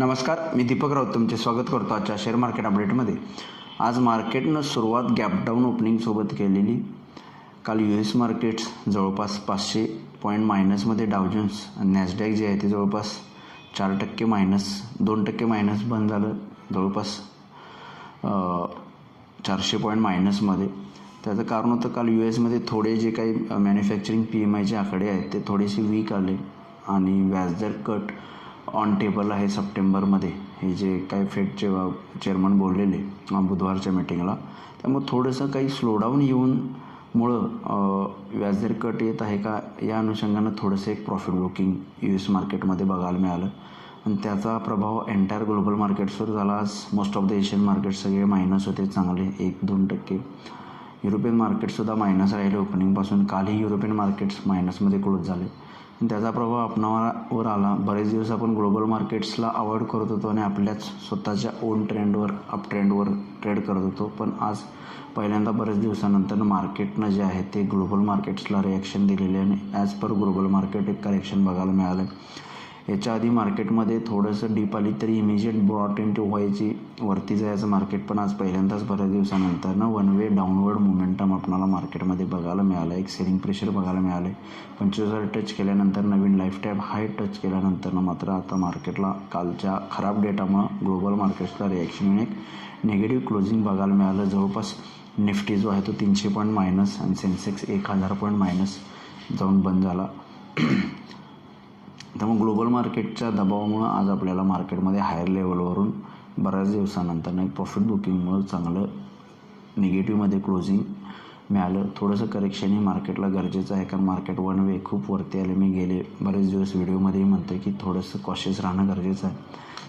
नमस्कार, मी दीपक राऊत तुमचे स्वागत करतो आजच्या शेअर मार्केट अपडेटमध्ये. आज मार्केटनं सुरुवात गॅप डाऊन ओपनिंगसोबत केलेली. काल US मार्केट्स जवळपास 500 पॉईंट मायनसमध्ये, डाव जोन्स आणि नॅसडॅक जे आहे ते जवळपास 4% मायनस, 2% मायनस बंद झालं, जवळपास 400 पॉईंट मायनसमध्ये. त्याचं कारण होतं काल US थोडे जे काही मॅन्युफॅक्चरिंग PMIचे आकडे आहेत ते थोडेसे वीक आले आणि व्याजदर कट ऑन टेबल आहे सप्टेंबरमध्ये, हे जे काही फेडचे चेअरमन बोललेले बुधवारच्या मीटिंगला. त्यामुळे थोडंसं काही स्लोडाऊन येऊनमुळं व्याजदर कट येत आहे का या अनुषंगानं थोडंसं एक प्रॉफिट बुकिंग US मार्केटमध्ये बघायला मिळालं आणि त्याचा प्रभाव एंटायर ग्लोबल मार्केट्सवर झाला. आज most of the Asian markets सगळे मायनस होते, चांगले 1-2%. युरोपियन मार्केटसुद्धा मायनस राहिले ओपनिंगपासून. कालही युरोपियन मार्केट्स मायनसमध्ये क्लोज झाले आणि त्याचा प्रभाव आपणावर आला. बरेच दिवस आपण ग्लोबल मार्केट्सला अवॉइड करत होतो आणि आपल्याच स्वतःच्या ओन ट्रेंडवर, अप ट्रेंडवर ट्रेड करत होतो. पण आज पहिल्यांदा बरेच दिवसानंतर मार्केटनं जे आहे ते ग्लोबल मार्केट्सला रिॲक्शन दिलेले आणि ॲज पर ग्लोबल मार्केट एक करेक्शन बघायला मिळालं. याच्या आधी मार्केटमध्ये थोडंसं डीप आली तरी इमिजिएट ब्रॉट इन टू व्हायची वरती जायचं मार्केट, पण आज पहिल्यांदाच बऱ्याच दिवसानंतर वन वे डाऊनवर्ड मोमेंटम आपल्याला मार्केटमध्ये बघायला मिळालं. एक सेलिंग प्रेशर बघायला मिळाले. 25,000 टच केल्यानंतर, नवीन लाईफ टाईम हाय टच केल्यानंतर मात्र आता मार्केटला कालच्या खराब डेटामुळं ग्लोबल मार्केट्सला रिॲक्शन येऊन एक निगेटिव्ह क्लोजिंग बघायला मिळालं. जवळपास निफ्टी जो आहे तो 300 पॉईंट मायनस आणि सेन्सेक्स 1000 पॉईंट मायनस जाऊन बंद झाला. त्यामुळे ग्लोबल मार्केटच्या दबावामुळं आज आपल्याला मार्केटमध्ये हायर लेवलवरून बऱ्याच दिवसानंतर एक प्रॉफिट बुकिंगमुळं चांगलं निगेटिव्हमध्ये क्लोजिंग मिळालं. थोडंसं करेक्शन ही मार्केटला गरजेचं आहे, कारण मार्केट वन वे खूप वरती आले. मी गेले बरेच दिवस व्हिडिओमध्येही म्हणतो की थोडंसं कॉशियस राहणं गरजेचं आहे.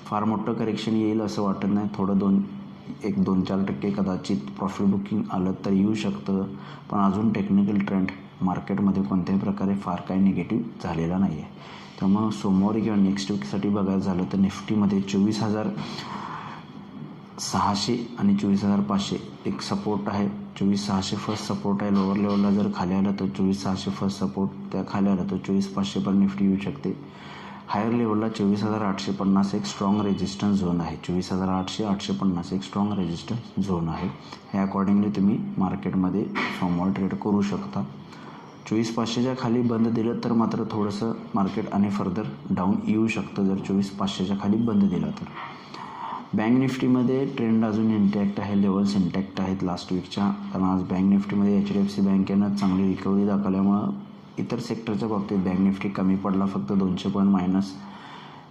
फार मोठं करेक्शन येईल असं वाटत नाही. थोडं 1-2-4% कदाचित प्रॉफिट बुकिंग आलं तर येऊ शकतं, पण अजून टेक्निकल ट्रेंड मार्केटमध्ये कोणत्याही प्रकारे फार काही निगेटिव्ह झालेला नाही आहे. त्यामुळं सोमवारी किंवा नेक्स्ट वीकसाठी बघायचं झालं तर निफ्टीमध्ये 24,600 आणि 24,500 एक सपोर्ट आहे. 24,600 फर्स्ट सपोर्ट आहे. लोअर लेवलला जर खाली आलं तर 24,600 फर्स्ट सपोर्ट, त्या खाली आलं तर 24,500 पण निफ्टी येऊ शकते. हायर लेवलला 24,850 एक स्ट्रॉंग रेजिस्टन्स झोन आहे. 24,800-850 एक स्ट्रॉंग रेजिस्टन्स झोन आहे. हे अकॉर्डिंगली तुम्ही मार्केटमध्ये सोमवार ट्रेड करू शकता. 24,500च्या खाली बंद दिलं तर मात्र थोडंसं मार्केट आणि फर्दर डाऊन येऊ शकतं जर 24,500च्या खाली बंद दिला तर. बँक निफ्टीमध्ये ट्रेंड अजून इंटॅक्ट आहे, लेवल्स इंटॅक्ट आहेत लास्ट वीकच्या. कारण आज बँक निफ्टीमध्ये HDFC बँकेनं चांगली रिकव्हरी दाखवल्यामुळं इतर सेक्टरच्या बाबतीत बँक निफ्टी कमी पडला, फक्त 200 पॉईंट मायनस.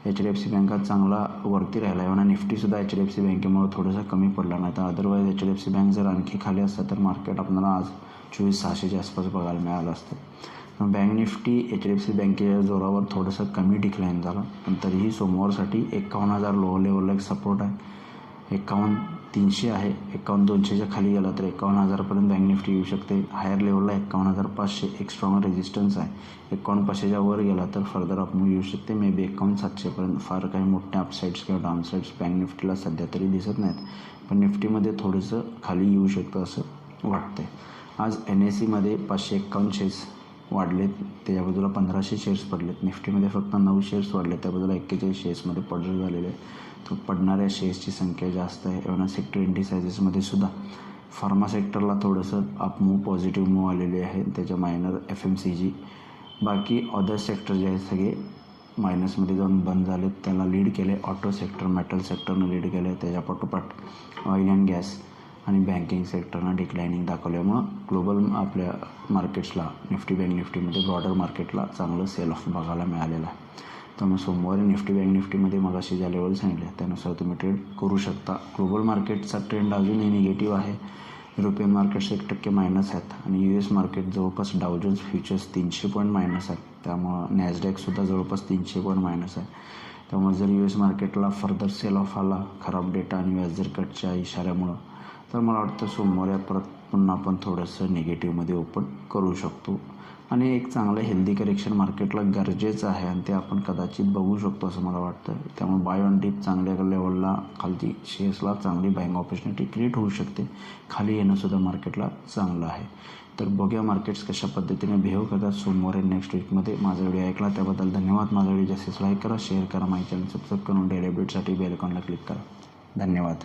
HDFC बँका चांगला वरती राहिला आहे. म्हणा निफ्टीसुद्धा HDFC बँकेमुळे थोडंसं कमी पडला, नाही तर अदरवाईज HDFC बँक जर आणखी खाली असतं तर मार्केट आपल्याला आज 24,600च्या आसपास बघायला मिळालं असतं. बँक निफ्टी HDFC बँकेच्या जोरावर थोडंसं कमी डिक्लाईन झालं, पण तरीही सोमवारसाठी 51,000 लो लेवलला एक सपोर्ट आहे. 51,300 आहे. 51,200च्या खाली गेला तर 51,000पर्यंत बँक निफ्टी येऊ शकते. हायर लेवलला 51,500 एक स्ट्रॉंग रेजिस्टन्स आहे. 51,500च्या वर गेला तर फर्दर आपण येऊ शकते. May be 51,700पर्यंत. फार काही मोठ्या अपसाईड्स किंवा डाऊनसाईड्स बँक निफ्टीला सध्या तरी दिसत नाहीत, पण निफ्टीमध्ये थोडंसं खाली येऊ शकतं असं वाटतंय. आज NSEमध्ये 551 शेअर्स वाढलेत, त्याच्या बाजूला 1500 शेअर्स पडलेत. निफ्टीमध्ये फक्त 9 शेअर्स वाढले, त्या बाजूला 41 शेअर्समध्ये पडझड झालेले आहे. तो पडणाऱ्या शेअर्सची संख्या जास्त आहे. एवढा सेक्टर इंडिसायझेसमध्ये सुद्धा फार्मा सेक्टरला थोडंसं अप मूव, पॉझिटिव्ह मूव आलेले आहे. त्याच्या मायनर FMCG, बाकी अदर सेक्टर जे आहेत सगळे मायनसमध्ये जाऊन बंद झालेत. त्याला लीड केले ऑटो सेक्टर, मेटल सेक्टरनं लीड केलं. त्याच्या पाठोपाठ ऑइल अँड गॅस आणि बँकिंग सेक्टरनं डिक्लायनिंग दाखवल्यामुळं ग्लोबल आपल्या मार्केट्सला निफ्टी, बँक निफ्टीमध्ये ब्रॉडर मार्केटला चांगलं सेल ऑफ बघायला मिळालेलं आहे. त्यामुळे सोमवारी निफ्टी, बँक निफ्टीमध्ये मगाशी ज्या लेवल सांगितले त्यानुसार तुम्ही ट्रेड करू शकता. ग्लोबल मार्केटचा ट्रेंड अजूनही निगेटिव्ह आहे. युरोपियन मार्केट्स 1% मायनस आहेत आणि US मार्केट जवळपास डाव जोन्स फ्युचर्स 300 पॉईंट मायनस आहेत. त्यामुळं नॅसडॅकसुद्धा जवळपास 300 पॉईंट मायनस आहे. त्यामुळे जर US मार्केटला फर्दर सेल ऑफ आला खराब डेटा आणि व्याजदर कटच्या इशाऱ्यामुळं, तर मला वाटतं सोमवारी परत पुन्हा आपण थोडंसं निगेटिव्हमध्ये ओपन करू शकतो आणि एक चांगलं हेल्दी करेक्शन मार्केटला गरजेचं आहे आणि ते आपण कदाचित बघू शकतो असं मला वाटतं. त्यामुळे बाय ऑन डिप चांगल्या लेवलला खालती शेअर्सला चांगली बाईंग ऑपॉर्च्युनिटी क्रिएट होऊ शकते. खाली येणंसुद्धा मार्केटला चांगलं आहे. तर बघूया मार्केट्स कशा पद्धतीने बिहेव करतात सोमवारी नेक्स्ट वीकमध्ये. माझा व्हिडिओ ऐकला त्याबद्दल धन्यवाद. माझा व्हिडिओ जास्तीत लाईक करा, शेअर करा, माझ्या चॅनल सबस्क्राईब करून डेली अपडेटसाठी बेल आयकॉनला क्लिक करा. धन्यवाद.